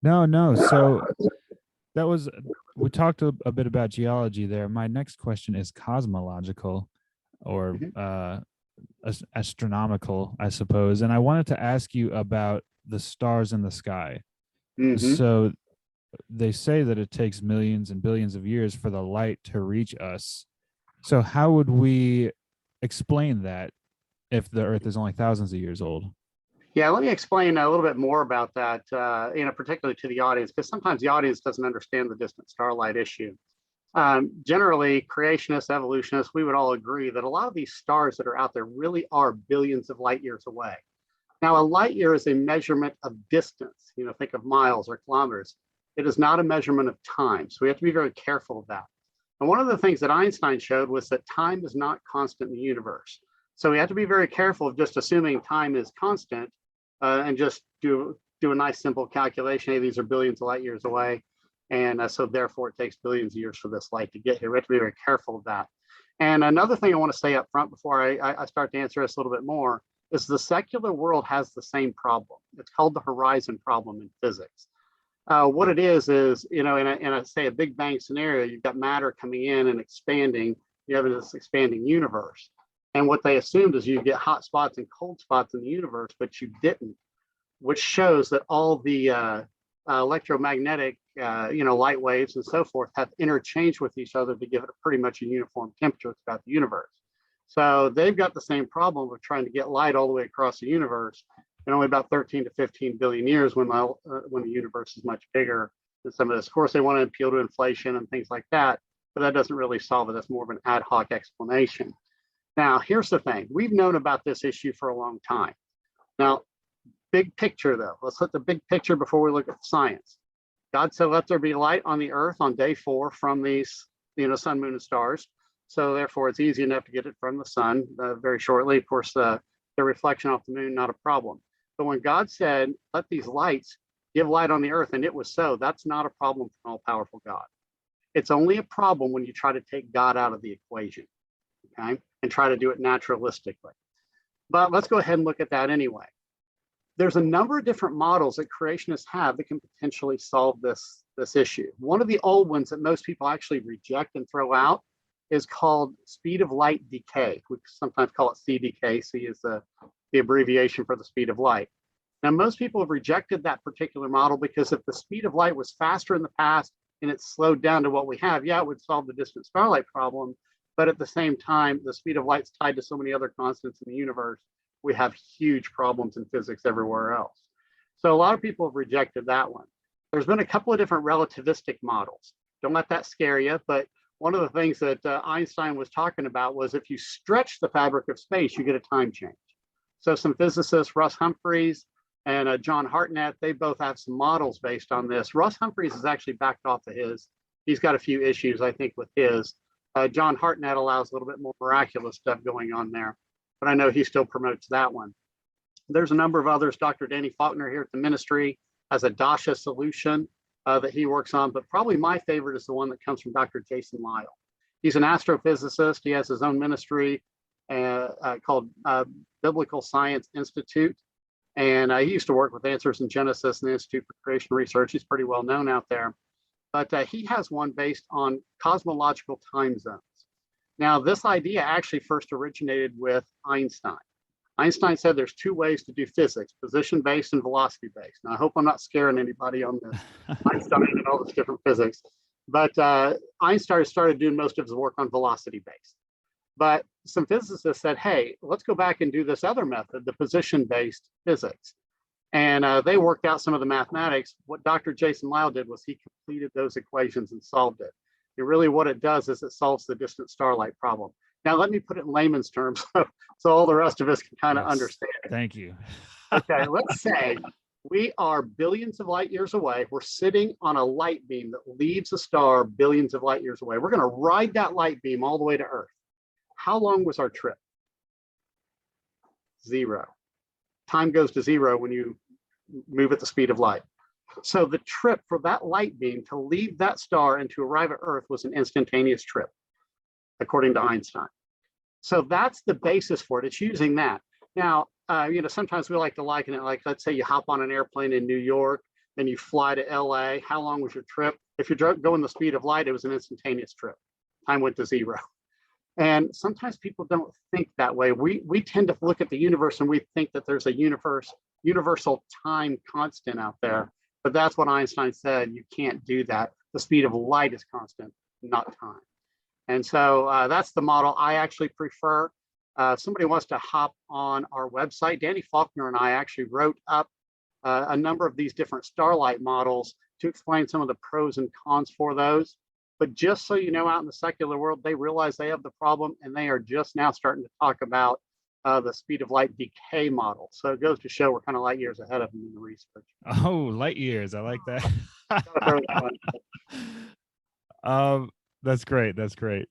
No, no. So that was we talked a bit about geology there. My next question is cosmological or Mhm. astronomical, I suppose. And I wanted to ask you about the stars in the sky. Mhm. So they say that it takes millions and billions of years for the light to reach us. So how would we explain that if the Earth is only thousands of years old? Yeah, let me explain a little bit more about that, particularly to the audience, because sometimes the audience doesn't understand the distant starlight issue. Generally, creationists, evolutionists, we would all agree that a lot of these stars that are out there really are billions of light years away. Now, a light year is a measurement of distance. Think of miles or kilometers. It is not a measurement of time. So we have to be very careful of that. And one of the things that Einstein showed was that time is not constant in the universe. So we have to be very careful of just assuming time is constant and just do a nice simple calculation. Hey, these are billions of light years away. And so therefore it takes billions of years for this light to get here. We have to be very careful of that. And another thing I want to say up front before I start to answer this a little bit more is the secular world has the same problem. It's called the horizon problem in physics. What it is say a Big Bang scenario, you've got matter coming in and expanding. You have this expanding universe. And what they assumed is you get hot spots and cold spots in the universe, but you didn't, which shows that all the electromagnetic, light waves and so forth have interchanged with each other to give it a pretty much a uniform temperature throughout the universe. So they've got the same problem of trying to get light all the way across the universe in only about 13 to 15 billion years when the universe is much bigger than some of this. Of course, they want to appeal to inflation and things like that, but that doesn't really solve it. That's more of an ad hoc explanation. Now, here's the thing. We've known about this issue for a long time. Now, big picture, though. Let's look at the big picture before we look at science. God said, let there be light on the earth on day 4 from these, sun, moon, and stars. So therefore, it's easy enough to get it from the sun very shortly. Of course, the reflection off the moon, not a problem. But when God said, let these lights give light on the earth, and it was so, that's not a problem for an all-powerful God. It's only a problem when you try to take God out of the equation, okay, and try to do it naturalistically. But let's go ahead and look at that anyway. There's a number of different models that creationists have that can potentially solve this issue. One of the old ones that most people actually reject and throw out is called speed of light decay. We sometimes call it CDK. C is the abbreviation for the speed of light. Now, most people have rejected that particular model because if the speed of light was faster in the past and it's slowed down to what we have, yeah, it would solve the distant starlight problem. But at the same time, the speed of light's tied to so many other constants in the universe, we have huge problems in physics everywhere else. So a lot of people have rejected that one. There's been a couple of different relativistic models. Don't let that scare you, but one of the things that Einstein was talking about was if you stretch the fabric of space, you get a time change. So some physicists, Russ Humphreys and John Hartnett, they both have some models based on this. Russ Humphreys has actually backed off of his. He's got a few issues, I think, with his. John Hartnett allows a little bit more miraculous stuff going on there, but I know he still promotes that one. There's a number of others. Dr. Danny Faulkner here at the ministry has a Dasha solution that he works on, but probably my favorite is the one that comes from Dr. Jason Lisle. He's an astrophysicist. He has his own ministry called Biblical Science Institute. And he used to work with Answers in Genesis and the Institute for Creation Research. He's pretty well known out there. But he has one based on cosmological time zones. Now, this idea actually first originated with Einstein. Einstein said there's 2 ways to do physics, position-based and velocity-based. Now, I hope I'm not scaring anybody on this, Einstein and all this different physics. But Einstein started doing most of his work on velocity-based. But some physicists said, hey, let's go back and do this other method, the position-based physics. And they worked out some of the mathematics. What Dr. Jason Lisle did was he completed those equations and solved it. And really what it does is it solves the distant starlight problem. Now, let me put it in layman's terms so all the rest of us can kind of understand. Thank you. Okay, let's say we are billions of light years away. We're sitting on a light beam that leaves a star billions of light years away. We're going to ride that light beam all the way to Earth. How long was our trip? 0. Time goes to 0 when you move at the speed of light. So the trip for that light beam to leave that star and to arrive at Earth was an instantaneous trip, according to Einstein. So that's the basis for it. It's using that. Now, sometimes we like to liken it like, let's say you hop on an airplane in New York and you fly to LA, how long was your trip? If you're going the speed of light, it was an instantaneous trip. Time went to zero. And sometimes people don't think that way. We tend to look at the universe and we think that there's a universal time constant out there. But that's what Einstein said. You can't do that. The speed of light is constant, not time. And so that's the model I actually prefer. Somebody wants to hop on our website. Danny Faulkner and I actually wrote up a number of these different Starlight models to explain some of the pros and cons for those. But just so you know, out in the secular world, they realize they have the problem, and they are just now starting to talk about the speed of light decay model. So it goes to show we're kind of light years ahead of them in the research. Oh, light years. I like that. That's great. That's great.